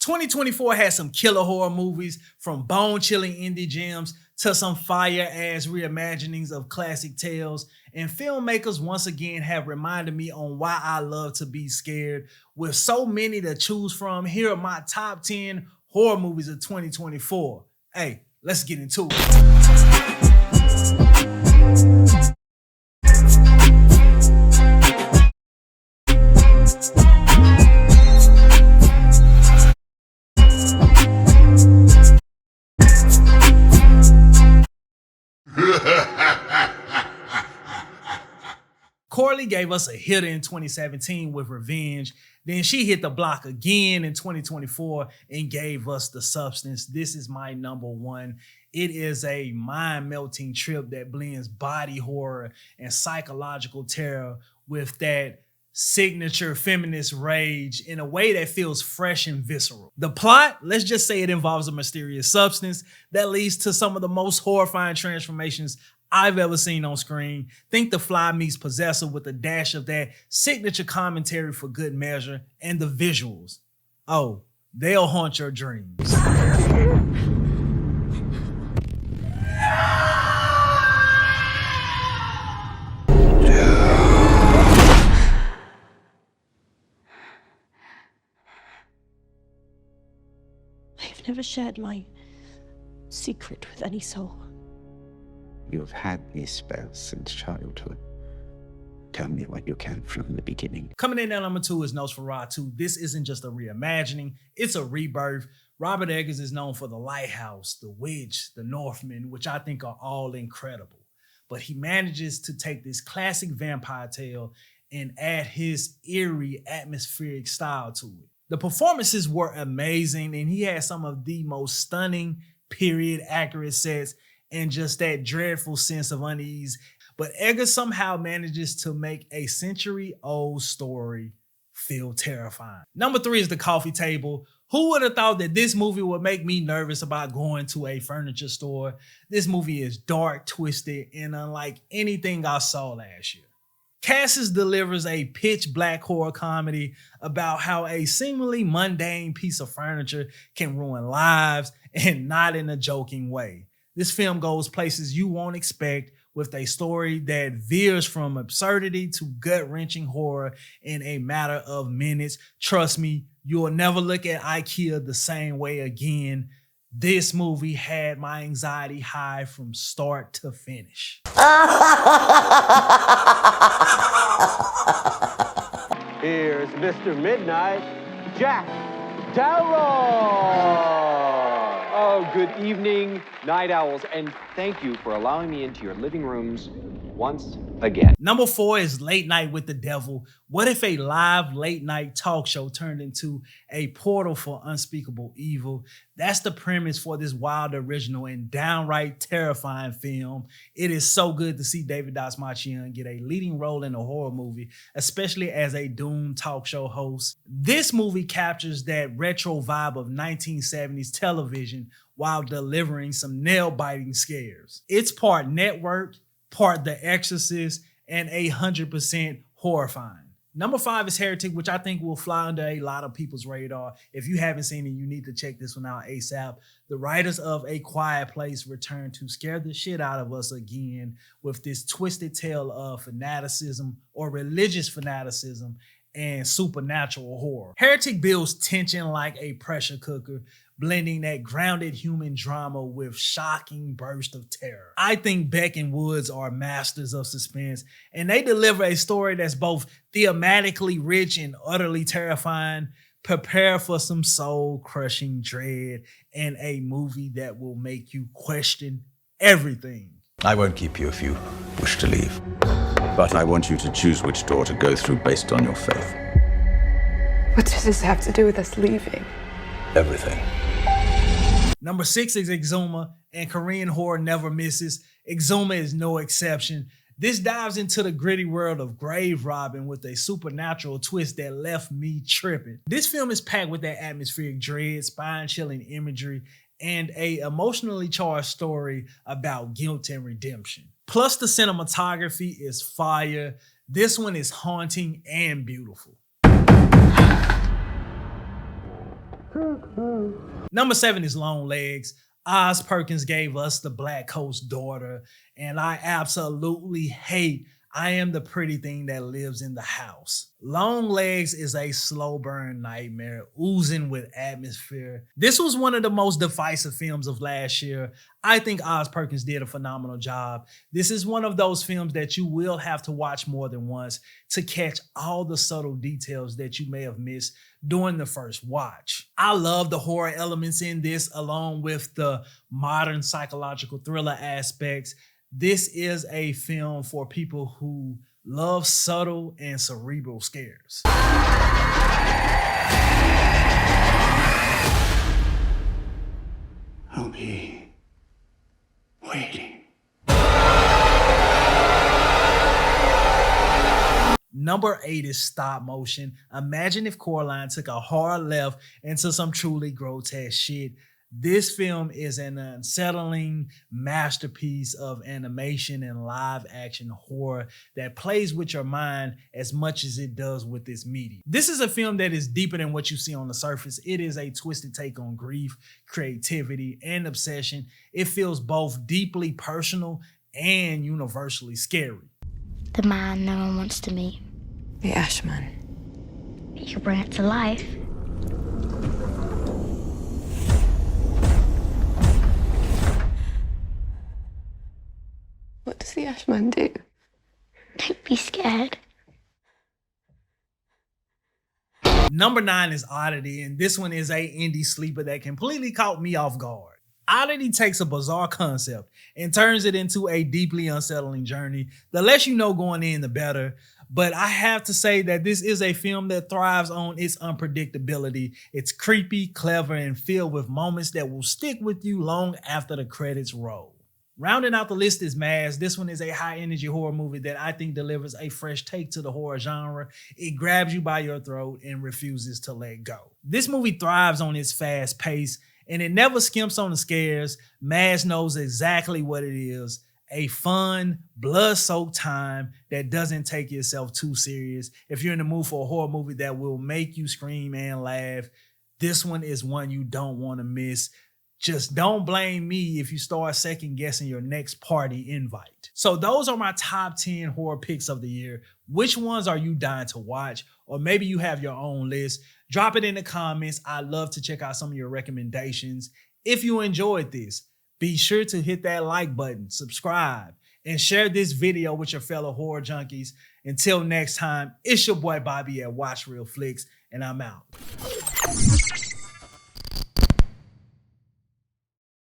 2024 had some killer horror movies, from bone-chilling indie gems to some fire-ass reimaginings of classic tales, and filmmakers once again have reminded me on why I love to be scared. With so many to choose from, here are my top 10 horror movies of 2024. Hey, let's get into it. Coralie gave us a hitter in 2017 with Revenge. Then she hit the block again in 2024 and gave us The Substance. This is my number one. It is a mind-melting trip that blends body horror and psychological terror with that signature feminist rage in a way that feels fresh and visceral. The plot, let's just say it involves a mysterious substance that leads to some of the most horrifying transformations I've ever seen on screen. Think The Fly meets Possessor with a dash of that signature commentary for good measure, and the visuals. Oh, they'll haunt your dreams. I've never shared my secret with any soul. You've had these spells since childhood. Tell me what you can from the beginning. Coming in at number 2 is Nosferatu. This isn't just a reimagining, it's a rebirth. Robert Eggers is known for The Lighthouse, The Witch, The Northman, which I think are all incredible. But he manages to take this classic vampire tale and add his eerie, atmospheric style to it. The performances were amazing, and he had some of the most stunning, period accurate sets and just that dreadful sense of unease. But Eggers somehow manages to make a century-old story feel terrifying. Number 3 is The Coffee Table. Who would have thought that this movie would make me nervous about going to a furniture store? This movie is dark, twisted, and unlike anything I saw last year. Cassis delivers a pitch black horror comedy about how a seemingly mundane piece of furniture can ruin lives, and not in a joking way. This film goes places you won't expect, with a story that veers from absurdity to gut-wrenching horror in a matter of minutes. Trust me, you'll never look at IKEA the same way again. This movie had my anxiety high from start to finish. Here's Mr. Midnight, Jack Darrow. Oh, good evening, night owls, and thank you for allowing me into your living rooms once again. Number 4 is Late Night with the Devil. What if a live late night talk show turned into a portal for unspeakable evil? That's the premise for this wild, original, and downright terrifying film. It is so good to see David Dastmalchian get a leading role in a horror movie, especially as a doomed talk show host. This movie captures that retro vibe of 1970s television while delivering some nail-biting scares. It's part network, part The Exorcist, and 100% horrifying. Number 5 is Heretic, which I think will fly under a lot of people's radar. If you haven't seen it, you need to check this one out ASAP. The writers of A Quiet Place return to scare the shit out of us again with this twisted tale of fanaticism, or religious fanaticism, and supernatural horror. Heretic builds tension like a pressure cooker, blending that grounded human drama with shocking bursts of terror. I think Beck and Woods are masters of suspense, and they deliver a story that's both thematically rich and utterly terrifying. Prepare for some soul-crushing dread and a movie that will make you question everything. I won't keep you if you wish to leave. But I want you to choose which door to go through based on your faith. What does this have to do with us leaving? Everything. Number 6 is Exuma, and Korean horror never misses. Exuma is no exception. This dives into the gritty world of grave robbing with a supernatural twist that left me tripping. This film is packed with that atmospheric dread, spine-chilling imagery, and a emotionally charged story about guilt and redemption. Plus, the cinematography is fire. This one is haunting and beautiful. Number 7 is LongLegs. Oz Perkins gave us The Black Coat's Daughter, and I absolutely hate I Am the Pretty Thing That Lives in the House. LongLegs is a slow burn nightmare oozing with atmosphere. This was one of the most divisive films of last year. I think Oz Perkins did a phenomenal job. This is one of those films that you will have to watch more than once to catch all the subtle details that you may have missed during the first watch. I love the horror elements in this, along with the modern psychological thriller aspects. This is a film for people who love subtle and cerebral scares. I'll be waiting. Number 8 is Stopmotion. Imagine if Coraline took a hard left into some truly grotesque shit. This film is an unsettling masterpiece of animation and live action horror that plays with your mind as much as it does with its medium. This is a film that is deeper than what you see on the surface. It is a twisted take on grief, creativity, and obsession. It feels both deeply personal and universally scary. The man no one wants to meet. The Ashman. You bring it to life. What does the Ashman do? Don't be scared. Number 9 is Odity, and this one is a indie sleeper that completely caught me off guard. Odity takes a bizarre concept and turns it into a deeply unsettling journey. The less you know going in, the better. But I have to say that this is a film that thrives on its unpredictability. It's creepy, clever, and filled with moments that will stick with you long after the credits roll. Rounding out the list is Mask. This one is a high-energy horror movie that I think delivers a fresh take to the horror genre. It grabs you by your throat and refuses to let go. This movie thrives on its fast pace, and it never skimps on the scares. Mask knows exactly what it is. A fun, blood-soaked time that doesn't take itself too serious. If you're in the mood for a horror movie that will make you scream and laugh, this one is one you don't want to miss. Just don't blame me if you start second guessing your next party invite. So those are my top 10 horror picks of the year. Which ones are you dying to watch? Or maybe you have your own list. Drop it in the comments. I'd love to check out some of your recommendations. If you enjoyed this, be sure to hit that like button, subscribe, and share this video with your fellow horror junkies. Until next time, it's your boy Bobby at Watch Real Flicks, and I'm out.